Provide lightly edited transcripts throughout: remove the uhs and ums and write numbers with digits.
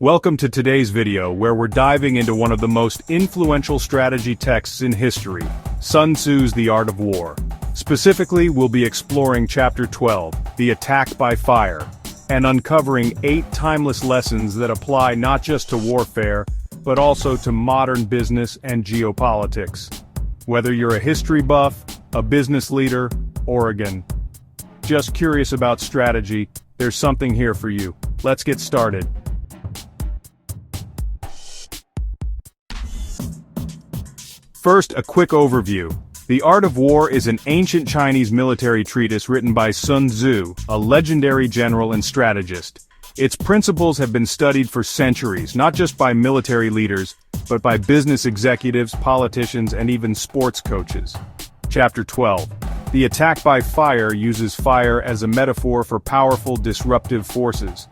Welcome to today's video where we're diving into one of the most influential strategy texts in history, Sun Tzu's The Art of War. Specifically, we'll be exploring Chapter 12, The Attack by Fire, and uncovering 8 timeless lessons that apply not just to warfare, but also to modern business and geopolitics. Whether you're a history buff, a business leader, or just curious about strategy, there's something here for you. Let's get started. First, a quick overview. The Art of War is an ancient Chinese military treatise written by Sun Tzu, a legendary general and strategist. Its principles have been studied for centuries, not just by military leaders, but by business executives, politicians, and even sports coaches. Chapter 12. The Attack by Fire uses fire as a metaphor for powerful disruptive forces.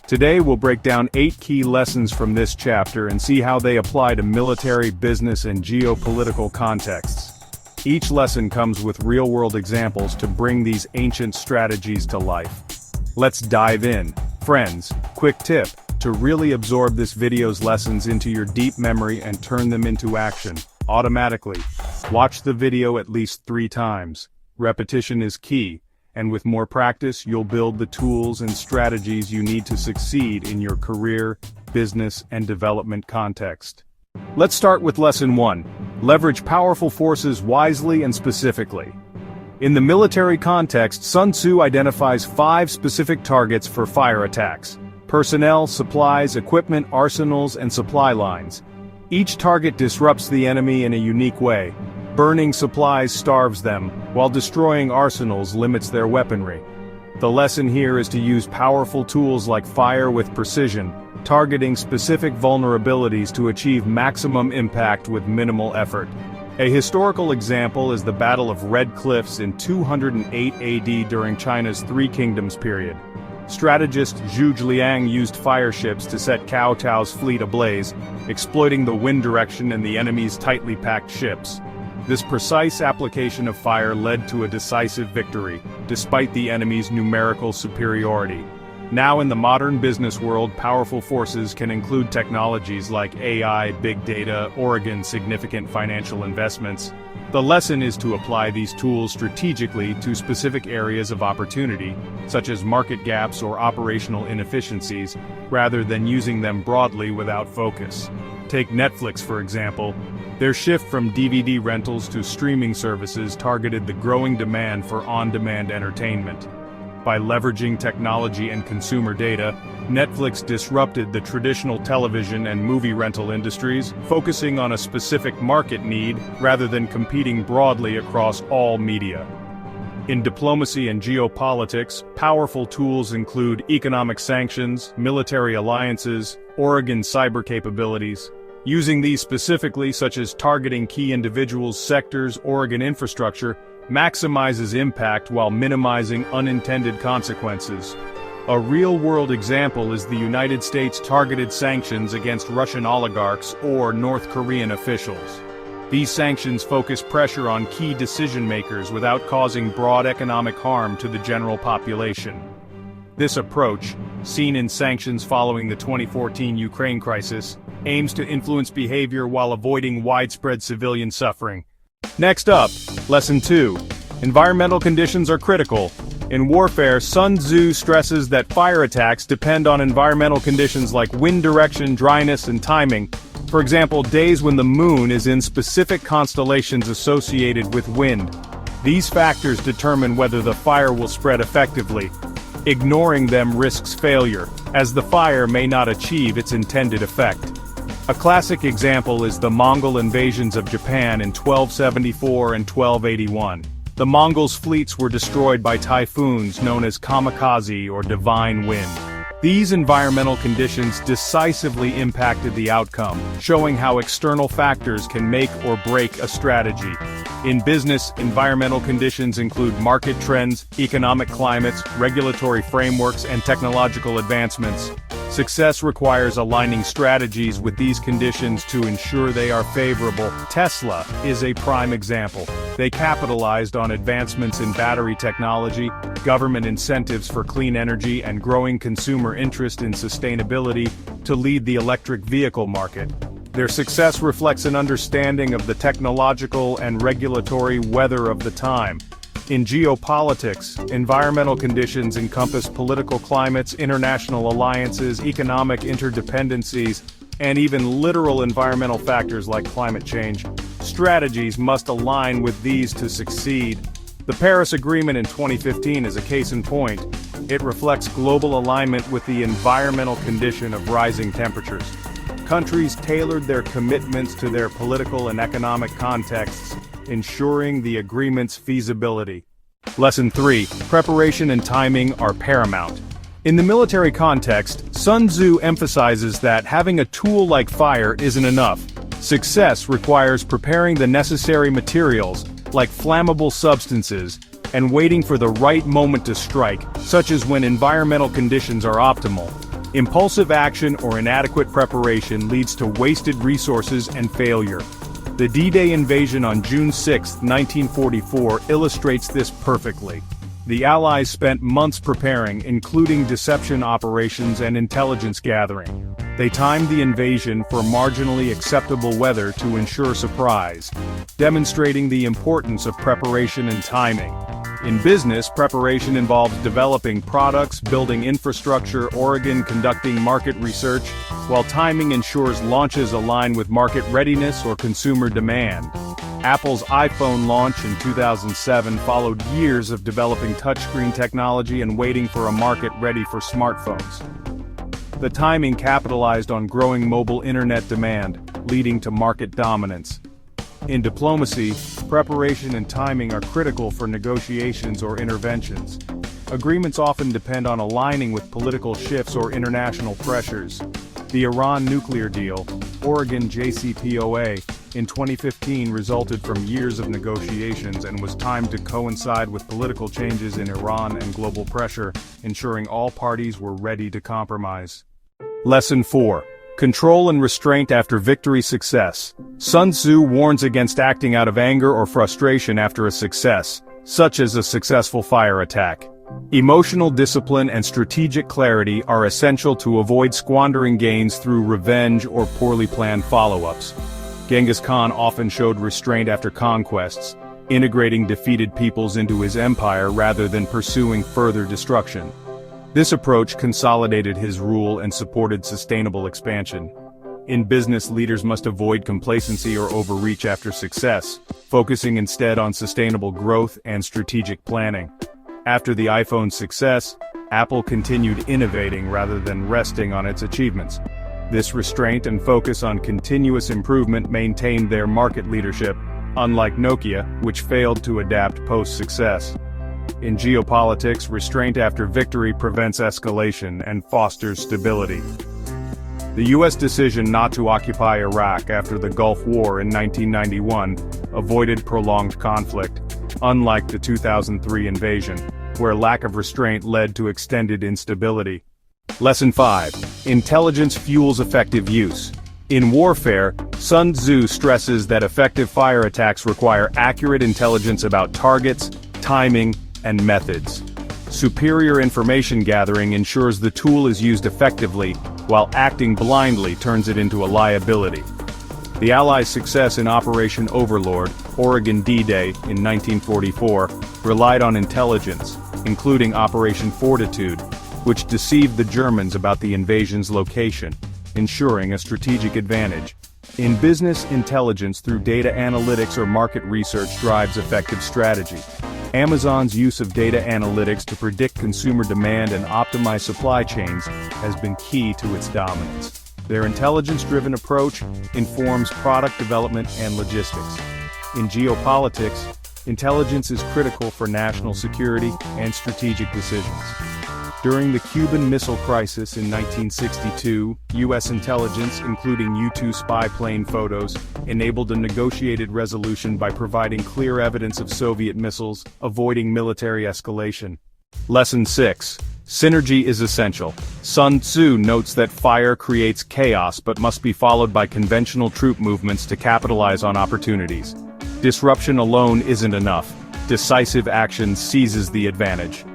Today we'll break down 8 key lessons from this chapter and see how they apply to military, business, and geopolitical contexts. Each lesson comes with real-world examples to bring these ancient strategies to life. Let's dive in. Friends, quick tip: to really absorb this video's lessons into your deep memory and turn them into action automatically, watch the video at least 3 times. Repetition is key, and with more practice, you'll build the tools and strategies you need to succeed in your career, business, and development context. Let's start with Lesson 1. Leverage powerful forces wisely and specifically. In the military context, Sun Tzu identifies 5 specific targets for fire attacks: personnel, supplies, equipment, arsenals, and supply lines. Each target disrupts the enemy in a unique way. Burning supplies starves them, while destroying arsenals limits their weaponry. The lesson here is to use powerful tools like fire with precision, targeting specific vulnerabilities to achieve maximum impact with minimal effort. A historical example is the Battle of Red Cliffs in 208 AD during China's Three Kingdoms period. Strategist Zhu Zhiliang used fire ships to set Cao Cao's fleet ablaze, exploiting the wind direction and the enemy's tightly packed ships. This precise application of fire led to a decisive victory, despite the enemy's numerical superiority. Now in the modern business world, powerful forces can include technologies like AI, big data, or significant financial investments. The lesson is to apply these tools strategically to specific areas of opportunity, such as market gaps or operational inefficiencies, rather than using them broadly without focus. Take Netflix, for example. Their shift from DVD rentals to streaming services targeted the growing demand for on-demand entertainment. By leveraging technology and consumer data, Netflix disrupted the traditional television and movie rental industries, focusing on a specific market need rather than competing broadly across all media. In diplomacy and geopolitics, powerful tools include economic sanctions, military alliances, or cyber capabilities. Using these specifically, such as targeting key individuals, sectors, or infrastructure, maximizes impact while minimizing unintended consequences. A real-world example is the United States' targeted sanctions against Russian oligarchs or North Korean officials. These sanctions focus pressure on key decision-makers without causing broad economic harm to the general population. This approach, seen in sanctions following the 2014 Ukraine crisis, aims to influence behavior while avoiding widespread civilian suffering. Next up, Lesson 2. Environmental conditions are critical. In warfare, Sun Tzu stresses that fire attacks depend on environmental conditions like wind direction, dryness, and timing. For example, days when the moon is in specific constellations associated with wind. These factors determine whether the fire will spread effectively. Ignoring them risks failure, as the fire may not achieve its intended effect. A classic example is the Mongol invasions of Japan in 1274 and 1281. The Mongols' fleets were destroyed by typhoons known as kamikaze or divine wind. These environmental conditions decisively impacted the outcome, showing how external factors can make or break a strategy. In business, environmental conditions include market trends, economic climates, regulatory frameworks, and technological advancements. Success requires aligning strategies with these conditions to ensure they are favorable. Tesla is a prime example. They capitalized on advancements in battery technology, government incentives for clean energy, and growing consumer interest in sustainability to lead the electric vehicle market. Their success reflects an understanding of the technological and regulatory weather of the time. In geopolitics, environmental conditions encompass political climates, international alliances, economic interdependencies, and even literal environmental factors like climate change. Strategies must align with these to succeed. The Paris Agreement in 2015 is a case in point. It reflects global alignment with the environmental condition of rising temperatures. Countries tailored their commitments to their political and economic contexts, ensuring the agreement's feasibility. Lesson 3. Preparation and timing are paramount. In the military context, Sun Tzu emphasizes that having a tool like fire isn't enough. Success requires preparing the necessary materials, like flammable substances, and waiting for the right moment to strike, such as when environmental conditions are optimal. Impulsive action or inadequate preparation leads to wasted resources and failure. The D-Day invasion on June 6, 1944 illustrates this perfectly. The Allies spent months preparing, including deception operations and intelligence gathering. They timed the invasion for marginally acceptable weather to ensure surprise, demonstrating the importance of preparation and timing. In business, preparation involves developing products, building infrastructure, conducting market research, while timing ensures launches align with market readiness or consumer demand. Apple's iPhone launch in 2007 followed years of developing touchscreen technology and waiting for a market ready for smartphones. The timing capitalized on growing mobile internet demand, leading to market dominance. In diplomacy, preparation and timing are critical for negotiations or interventions. Agreements often depend on aligning with political shifts or international pressures. The Iran nuclear deal, Oregon JCPOA, in 2015 resulted from years of negotiations and was timed to coincide with political changes in Iran and global pressure, ensuring all parties were ready to compromise. Lesson 4. Control and restraint after victory. Success. Sun Tzu warns against acting out of anger or frustration after a success, such as a successful fire attack. Emotional discipline and strategic clarity are essential to avoid squandering gains through revenge or poorly planned follow-ups. Genghis Khan often showed restraint after conquests, integrating defeated peoples into his empire rather than pursuing further destruction. This approach consolidated his rule and supported sustainable expansion. In business, leaders must avoid complacency or overreach after success, focusing instead on sustainable growth and strategic planning. After the iPhone's success, Apple continued innovating rather than resting on its achievements. This restraint and focus on continuous improvement maintained their market leadership, unlike Nokia, which failed to adapt post-success. In geopolitics, restraint after victory prevents escalation and fosters stability. The U.S. decision not to occupy Iraq after the Gulf War in 1991 avoided prolonged conflict, unlike the 2003 invasion, where lack of restraint led to extended instability. Lesson 5. Intelligence fuels effective use. In warfare, Sun Tzu stresses that effective fire attacks require accurate intelligence about targets, timing, and methods. Superior information gathering ensures the tool is used effectively, while acting blindly turns it into a liability. The Allies' success in Operation Overlord, Oregon D-Day, in 1944, relied on intelligence, including Operation Fortitude, which deceived the Germans about the invasion's location, ensuring a strategic advantage. In business, intelligence through data analytics or market research drives effective strategy. Amazon's use of data analytics to predict consumer demand and optimize supply chains has been key to its dominance. Their intelligence-driven approach informs product development and logistics. In geopolitics, intelligence is critical for national security and strategic decisions. During the Cuban Missile Crisis in 1962, U.S. intelligence, including U-2 spy plane photos, enabled a negotiated resolution by providing clear evidence of Soviet missiles, avoiding military escalation. Lesson 6. Synergy is essential. Sun Tzu notes that fire creates chaos but must be followed by conventional troop movements to capitalize on opportunities. Disruption alone isn't enough. Decisive action seizes the advantage.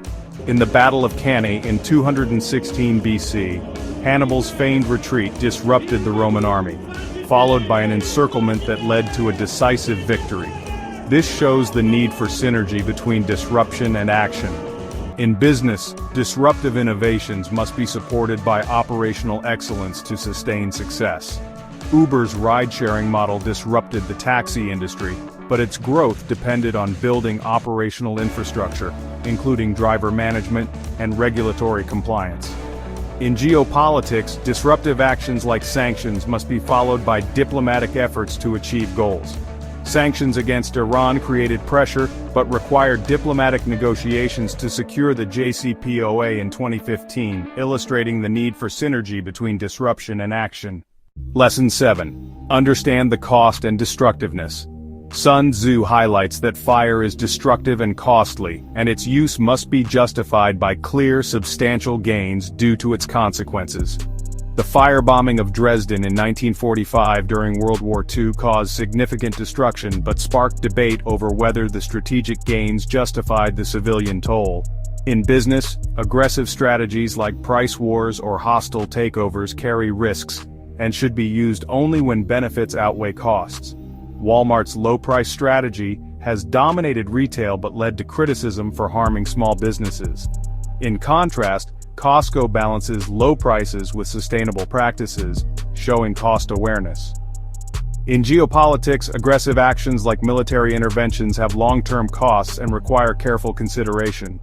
In the Battle of Cannae in 216 BC, Hannibal's feigned retreat disrupted the Roman army, followed by an encirclement that led to a decisive victory. This shows the need for synergy between disruption and action. In business, disruptive innovations must be supported by operational excellence to sustain success. Uber's ride-sharing model disrupted the taxi industry, but its growth depended on building operational infrastructure, including driver management and regulatory compliance. In geopolitics, disruptive actions like sanctions must be followed by diplomatic efforts to achieve goals. Sanctions against Iran created pressure, but required diplomatic negotiations to secure the JCPOA in 2015, illustrating the need for synergy between disruption and action. Lesson 7. Understand the cost and destructiveness. Sun Tzu highlights that fire is destructive and costly, and its use must be justified by clear, substantial gains due to its consequences. The firebombing of Dresden in 1945 during World War II caused significant destruction but sparked debate over whether the strategic gains justified the civilian toll. In business, aggressive strategies like price wars or hostile takeovers carry risks, and should be used only when benefits outweigh costs. Walmart's low-price strategy has dominated retail but led to criticism for harming small businesses. In contrast, Costco balances low prices with sustainable practices, showing cost awareness. In geopolitics, aggressive actions like military interventions have long-term costs and require careful consideration.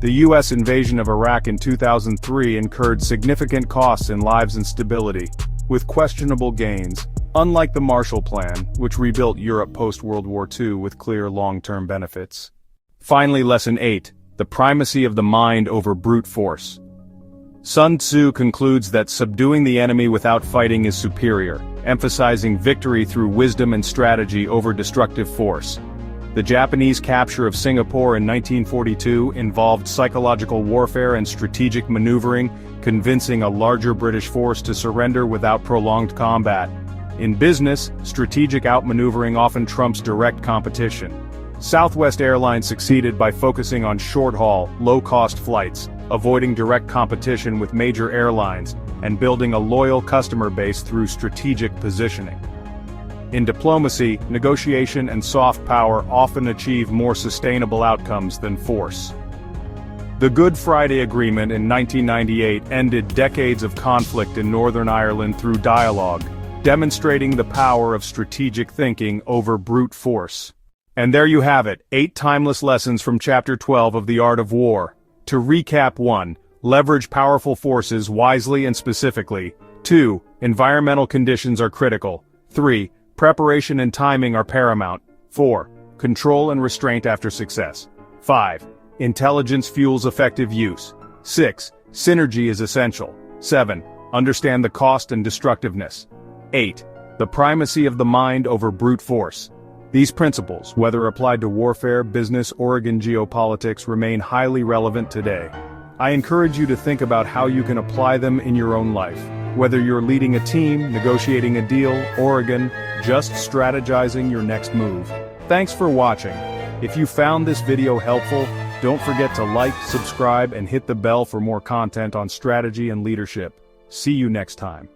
The U.S. invasion of Iraq in 2003 incurred significant costs in lives and stability, with questionable gains, unlike the Marshall Plan, which rebuilt Europe post-World War II with clear long-term benefits. Finally, Lesson 8, the primacy of the mind over brute force. Sun Tzu concludes that subduing the enemy without fighting is superior, emphasizing victory through wisdom and strategy over destructive force. The Japanese capture of Singapore in 1942 involved psychological warfare and strategic maneuvering, convincing a larger British force to surrender without prolonged combat. In business, strategic outmaneuvering often trumps direct competition. Southwest Airlines succeeded by focusing on short-haul, low-cost flights, avoiding direct competition with major airlines, and building a loyal customer base through strategic positioning. In diplomacy, negotiation and soft power often achieve more sustainable outcomes than force. The Good Friday Agreement in 1998 ended decades of conflict in Northern Ireland through dialogue, demonstrating the power of strategic thinking over brute force. And there you have it, 8 timeless lessons from Chapter 12 of The Art of War. To recap: 1. Leverage powerful forces wisely and specifically. 2. Environmental conditions are critical. 3. Preparation and timing are paramount. 4. Control and restraint after success. 5. Intelligence fuels effective use. 6. Synergy is essential. 7. Understand the cost and destructiveness. 8. The primacy of the mind over brute force. These principles, whether applied to warfare, business, or geopolitics, remain highly relevant today. I encourage you to think about how you can apply them in your own life. Whether you're leading a team, negotiating a deal, or just strategizing your next move. Thanks for watching. If you found this video helpful, don't forget to like, subscribe, and hit the bell for more content on strategy and leadership. See you next time.